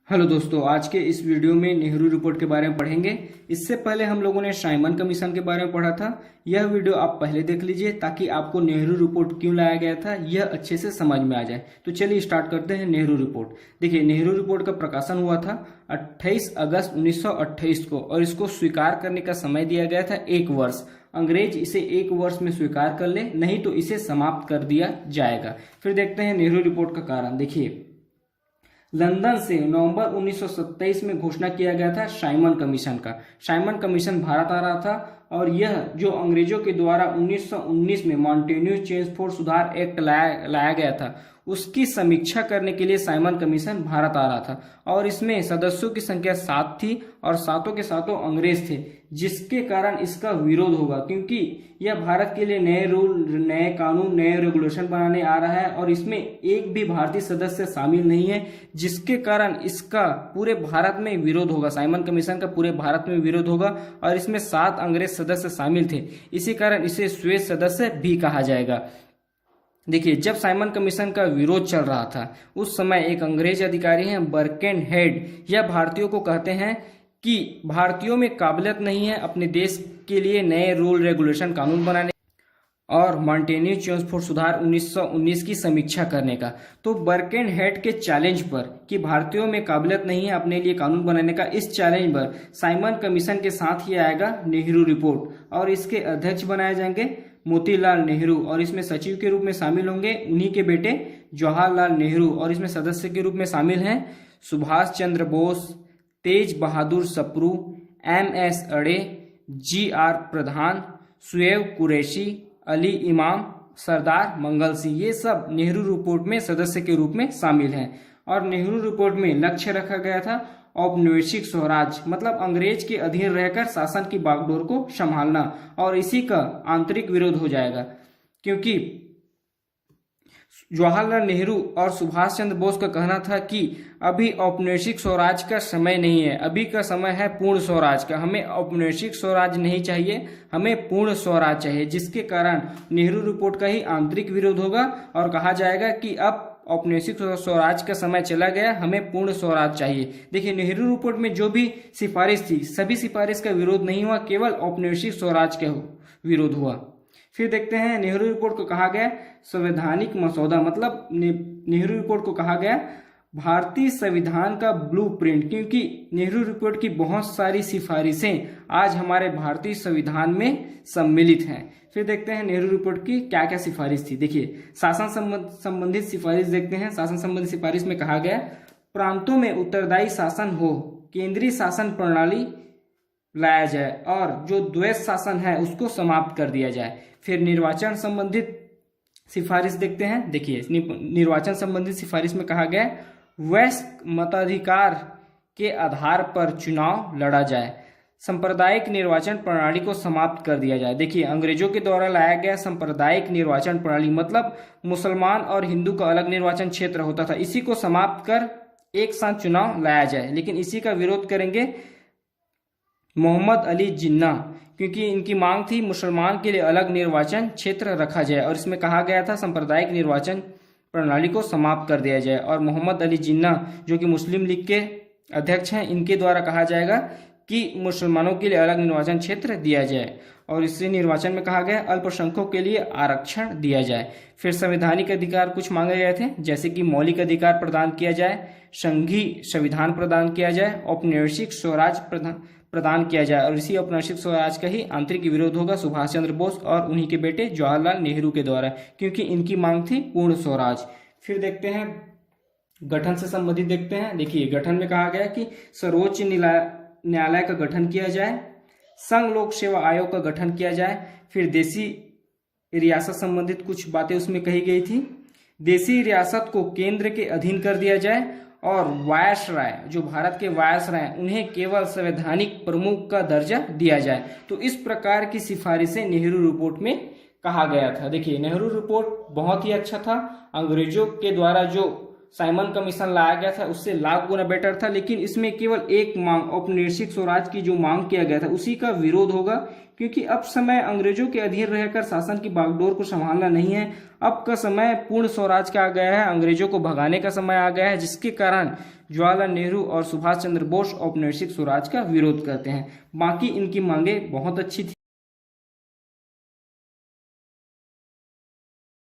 Hello दोस्तों, आज के इस वीडियो में नेहरू रिपोर्ट के बारे में पढ़ेंगे। इससे पहले हम लोगों ने साइमन कमीशन के बारे में पढ़ा था। यह वीडियो आप पहले देख लीजिए ताकि आपको नेहरू रिपोर्ट क्यों लाया गया था यह अच्छे से समझ में आ जाए। तो चलिए स्टार्ट करते हैं नेहरू रिपोर्ट। देखिए, नेहरू रिपोर्ट का प्रकाशन हुआ था 28 अगस्त 1928 को और इसको स्वीकार करने का समय दिया गया था 1 वर्ष। अंग्रेज इसे 1 वर्ष में स्वीकार कर ले, नहीं तो इसे समाप्त कर दिया जाएगा। फिर देखते हैं नेहरू रिपोर्ट का कारण। देखिए, लंदन से नवंबर 1927 में घोषणा किया गया था साइमन कमीशन का। साइमन कमीशन भारत आ रहा था और यह जो अंग्रेजों के द्वारा 1919 में मॉन्टेन्यू चेम्सफोर्ड सुधार एक्ट लाया गया था उसकी समीक्षा करने के लिए साइमन कमीशन भारत आ रहा था। और इसमें सदस्यों की संख्या 7 थी और सातों के सातों अंग्रेज थे, जिसके कारण इसका विरोध होगा क्योंकि यह भारत के लिए नए रूल, नए कानून, नए रेगुलेशन बनाने आ रहा है और इसमें एक भी भारतीय सदस्य शामिल नहीं है, जिसके कारण इसका पूरे भारत में विरोध होगा। साइमन कमीशन का पूरे भारत में विरोध होगा और इसमें 7 अंग्रेज सदस्य शामिल थे, इसी कारण इसे श्वेत सदस्य भी कहा जाएगा। देखिए, जब साइमन कमीशन का विरोध चल रहा था उस समय एक अंग्रेज अधिकारी हैं बर्केनहेड, यह भारतीयों को कहते हैं कि भारतीयों में काबिलियत नहीं है अपने देश के लिए नए रूल, रेगुलेशन, कानून बनाने और मॉन्टेन्यू चेम्सफोर्ड सुधार 1919 की समीक्षा करने का। तो बर्केनहेड के चैलेंज पर कि भारतीयों में काबिलियत नहीं है अपने लिए कानून बनाने का, इस चैलेंज पर साइमन कमीशन के साथ ही आएगा नेहरू रिपोर्ट और इसके अध्यक्ष बनाए जाएंगे मोतीलाल नेहरू और इसमें सचिव के रूप में शामिल होंगे उन्हीं के बेटे जवाहरलाल नेहरू और इसमें सदस्य के रूप में शामिल हैं सुभाष चंद्र बोस, तेज बहादुर सप्रू, MS अड़े, GR प्रधान, शुएब कुरैशी, अली इमाम, सरदार मंगल सिंह। ये सब नेहरू रिपोर्ट में सदस्य के रूप में शामिल हैं। और नेहरू रिपोर्ट में लक्ष्य रखा गया था औपनिवेशिक स्वराज, मतलब अंग्रेज के अधीन रहकर शासन की बागडोर को संभालना, और इसी का आंतरिक विरोध हो जाएगा क्योंकि जवाहरलाल नेहरू और सुभाष चंद्र बोस का कहना था कि अभी औपनिवेशिक स्वराज का समय नहीं है, अभी का समय है पूर्ण स्वराज का। हमें औपनिवेशिक स्वराज नहीं चाहिए, हमें पूर्ण स्वराज चाहिए, जिसके कारण नेहरू रिपोर्ट का ही आंतरिक विरोध होगा और कहा जाएगा कि अब औपनिवेशिक स्वराज का समय चला गया, हमें पूर्ण स्वराज चाहिए। देखिए, नेहरू रिपोर्ट में जो भी सिफारिश थी सभी सिफारिश का विरोध नहीं हुआ, केवल औपनिवेशिक स्वराज का विरोध हुआ। फिर देखते हैं नेहरू रिपोर्ट को कहा गया संवैधानिक मसौदा, मतलब नेहरू रिपोर्ट को कहा गया भारतीय संविधान का ब्लूप्रिंट, क्योंकि नेहरू रिपोर्ट की बहुत सारी सिफारिशें आज हमारे भारतीय संविधान में सम्मिलित हैं। फिर देखते हैं नेहरू रिपोर्ट की क्या क्या सिफारिश थी। देखिए, शासन संबंधित सिफारिश देखते हैं। शासन संबंधित सिफारिश में कहा गया प्रांतों में उत्तरदायी शासन हो, केंद्रीय शासन प्रणाली लाया जाए और जो द्वैध शासन है उसको समाप्त कर दिया जाए। फिर निर्वाचन संबंधित सिफारिश देखते हैं। देखिए, निर्वाचन संबंधित सिफारिश में कहा गया वयस्क मताधिकार के आधार पर चुनाव लड़ा जाए, सांप्रदायिक निर्वाचन प्रणाली को समाप्त कर दिया जाए। देखिए, अंग्रेजों के द्वारा लाया गया सांप्रदायिक निर्वाचन प्रणाली मतलब मुसलमान और हिंदू का अलग निर्वाचन क्षेत्र होता था, इसी को समाप्त कर एक साथ चुनाव लाया जाए। लेकिन इसी का विरोध करेंगे मोहम्मद अली जिन्ना, क्योंकि इनकी मांग थी मुसलमान के लिए अलग निर्वाचन क्षेत्र रखा जाए और इसमें कहा गया था सांप्रदायिक निर्वाचन प्रणाली को समाप्त कर दिया जाए। और मोहम्मद अली जिन्ना जो कि मुस्लिम लीग के अध्यक्ष हैं, इनके द्वारा कहा जाएगा कि मुसलमानों के लिए अलग निर्वाचन क्षेत्र दिया जाए और इससे निर्वाचन में कहा गया अल्पसंख्यकों के लिए आरक्षण दिया जाए। फिर संवैधानिक अधिकार कुछ मांगे गए थे, जैसे कि मौलिक अधिकार प्रदान किया जाए, संघीय संविधान प्रदान किया जाए, औपनिवेशिक स्वराज प्रदान किया जाए और इसी औपनिवेशिक स्वराज का ही आंतरिक विरोध होगा सुभाष चंद्र बोस और उन्हीं के बेटे जवाहरलाल नेहरू के द्वारा, क्योंकि इनकी मांग थी पूर्ण स्वराज। फिर देखते हैं गठन से संबंधित देखते हैं। देखिए, गठन में कहा गया कि सर्वोच्च न्यायालय का गठन किया जाए, संघ लोक सेवा आयोग का गठन किया जाए। फिर देसी रियासत संबंधित कुछ बातें उसमें कही गई थी। देसी रियासत को केंद्र के अधीन कर दिया जाए और वायसराय, जो भारत के वायसराय, उन्हें केवल संवैधानिक प्रमुख का दर्जा दिया जाए। तो इस प्रकार की सिफारिशें नेहरू रिपोर्ट में कहा गया था। देखिए, नेहरू रिपोर्ट बहुत ही अच्छा था। अंग्रेजों के द्वारा जो साइमन कमीशन लाया गया था उससे लाख गुना बेटर था, लेकिन इसमें केवल एक मांग औपनिवेशिक स्वराज की जो मांग किया गया था उसी का विरोध होगा, क्योंकि अब समय अंग्रेजों के अधीन रहकर शासन की बागडोर को संभालना नहीं है। अब का समय पूर्ण स्वराज का आ गया है, अंग्रेजों को भगाने का समय आ गया है, जिसके कारण जवाहरलाल नेहरू और सुभाष चंद्र बोस औपनिवेशिक स्वराज का विरोध करते हैं। बाकी इनकी मांगे बहुत अच्छी थी।